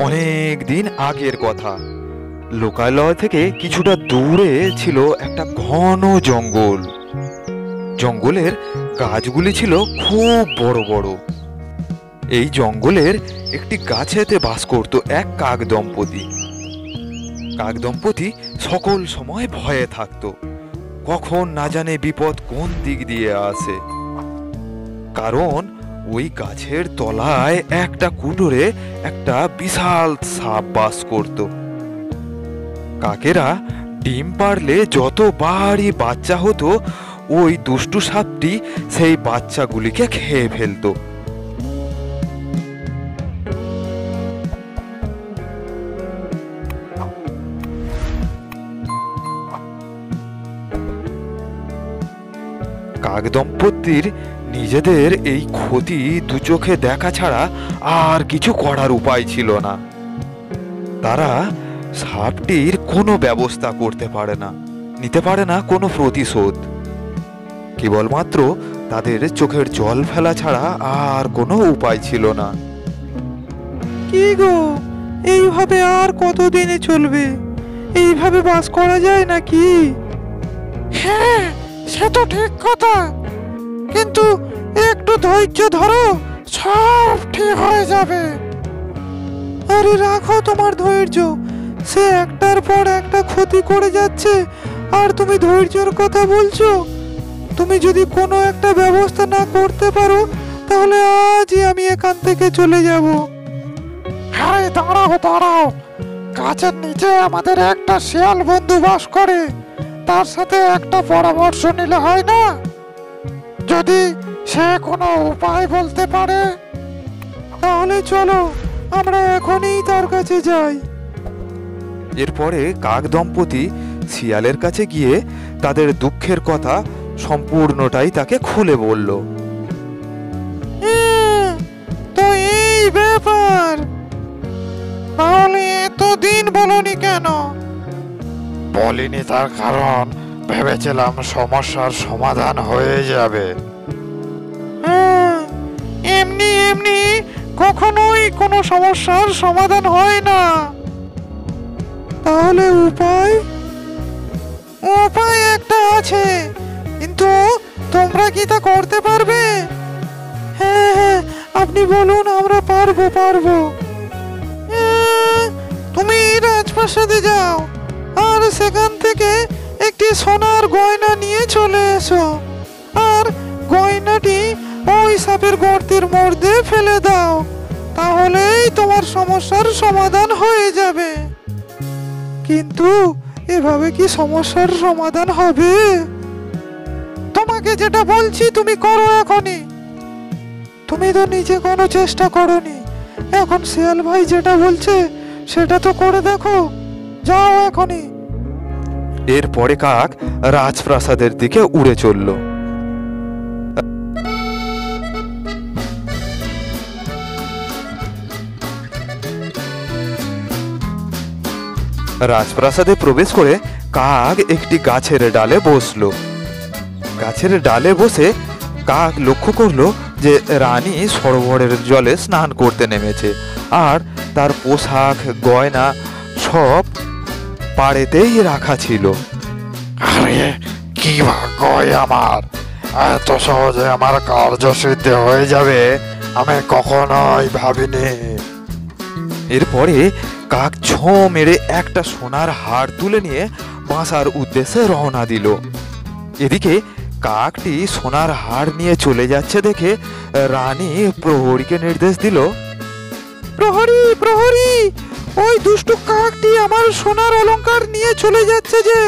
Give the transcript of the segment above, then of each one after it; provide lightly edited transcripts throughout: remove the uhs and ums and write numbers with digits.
অনেক দিন আগের কথা। লোকালয় থেকে কিছুটা দূরে ছিল একটা ঘন জঙ্গল। জঙ্গলের গাছগুলি ছিল খুব বড় বড়। এই জঙ্গলের একটি গাছেতে বাস করত এক কাক দম্পতি। কাক দম্পতি সকল সময় ভয়ে থাকতো, কখন না জানে বিপদ কোন দিক দিয়ে আসে। কারণ ওই গাছের তলায় একটা কুটোরে একটা বিশাল সাপ বাস করত। কাকেরা ডিম পারলে যতবারই বাচ্চা হতো, ওই দুষ্টু সাপটি সেই বাচ্চাগুলিকে খেয়ে ফেলতো। কাক দম্পতির নিজেদের এই ক্ষতি দু চোখে দেখা ছাড়া আর কিছু করার উপায় ছিল না। তারা সাপটির কোনো ব্যবস্থা করতে পারে না, নিতে পারে না কোনো প্রতিশোধ। কেবলমাত্র তাদের চোখের জল ফেলা ছাড়া আর কোনো উপায় ছিল না। কি গো, এইভাবে আর কতদিনে চলবে? এইভাবে বাস করা যায় নাকি? হ্যাঁ, সে তো ঠিক কথা, কিন্তু একটু ধৈর্য ধরো, সব ঠিক হয়ে যাবে। আরে রাখো তোমার ধৈর্য, সে একটার পর একটা ক্ষতি করে যাচ্ছে আর তুমি ধৈর্যের কথা বলছো। তুমি যদি কোনো একটা ব্যবস্থা না করতে পারো, তাহলে আজই আমি এখান থেকে চলে যাব। আরে দাঁড়াও দাঁড়াও, গাছের নিচে আমাদের একটা শিয়াল বন্ধু বাস করে, তার সাথে একটা পরামর্শ নিলে হয় না? যদি সে কোনো উপায় বলতে পারে, তাহলে চলো আমরা এখনই তার কাছে যাই। এরপরে কাক দম্পতি শিয়ালের কাছে গিয়ে তাদের দুঃখের কথা সম্পূর্ণটাই তাকে খুলে বলল। তো এই ব্যাপার, তাহলে এতদিন বলনি কেন? বলিনি তার কারণ ভেবেছিলাম সমস্যার সমাধান হয়ে যাবে। এমনি এমনি কখনোই কোনো সমস্যার সমাধান হয় না। তাহলে উপায়? উপায় একটা আছে, কিন্তু তোমরা কি তা করতে পারবে? হ্যাঁ হ্যাঁ, আপনি বলুন, আমরা পারবো পারবো। তুমি রাজপ্রাসাদে যাও আর সেখান থেকে একটি সোনার গয়না নিয়ে চলে এসো, আর গয়নাটি ওই সাপের গর্তের মধ্যে ফেলে দাও, তাহলেই তোমার সমস্যার সমাধান হয়ে যাবে। কিন্তু এভাবে কি সমস্যার সমাধান হবে? তোমাকে যেটা বলছি তুমি করো এখনই। তুমি তো নিজে কোনো চেষ্টা করোনি, এখন শিয়াল ভাই যেটা বলছে সেটা তো করে দেখো, যাও এখনই। এরপরে কাক রাজপ্রাসাদের দিকে উড়ে চলল। রাজপ্রাসাদে প্রবেশ করে কাক একটি গাছের ডালে বসলো। গাছের ডালে বসে কাক লক্ষ্য করলো যে রানী সরোবরের জলে স্নান করতে নেমেছে, আর তার পোশাক গয়না সব পাড়েতেই রাখা ছিল। আরে কি ভাগ্য আমার, এত সহজে আমার কার্যসিদ্ধি হয়ে যাবে আমি কখনোই ভাবিনি। এরপরে কাক ছোঁ মেরে একটা সোনার হাড় তুলে নিয়ে বাসার উদ্দেশ্যে রওনা দিল। এদিকে কাকটি সোনার হাড় নিয়ে চলে যাচ্ছে দেখে রানী প্রহরীকে নির্দেশ দিল, প্রহরী প্রহরী, ওই দুষ্টু কাকটি আমার সোনার অলংকার নিয়ে চলে যাচ্ছে যে,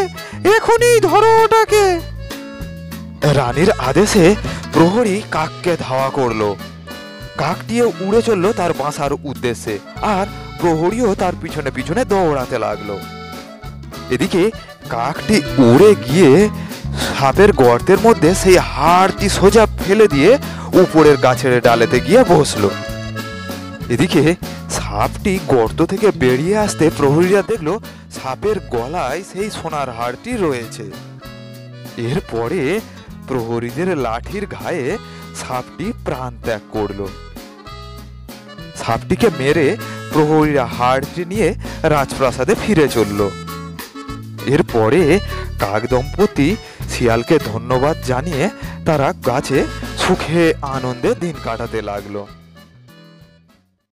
এখনই ধরো ওটাকে। রানীর আদেশে প্রহরী কাককে ধাওয়া করলো। কাকটিও উড়ে চলল তার বাসার উদ্দেশ্যে, আর প্রহরীও তার পিছনে পিছনে দৌড়াতে লাগলো। এদিকে কাকটি উড়ে গিয়ে সাপের গর্তের মধ্যে সেই হাড়টি সোজা ফেলে দিয়ে উপরের গাছের ডালেতে গিয়ে বসলো। এদিকে সাপটি গর্ত থেকে বেরিয়ে আসতে প্রহরীরা দেখলো সাপের গলায় সেই সোনার হাড়টি রয়েছে। এরপরে প্রহরীদের লাঠির ঘায়ে সাপটি প্রাণ ত্যাগ করলো। সাপটিকে মেরে প্রহরীরা হাড়টি নিয়ে রাজপ্রাসাদে ফিরে চলল। এরপরে কাক দম্পতি শিয়ালকে ধন্যবাদ জানিয়ে তারা গাছে সুখে আনন্দে দিন কাটাতে লাগলো।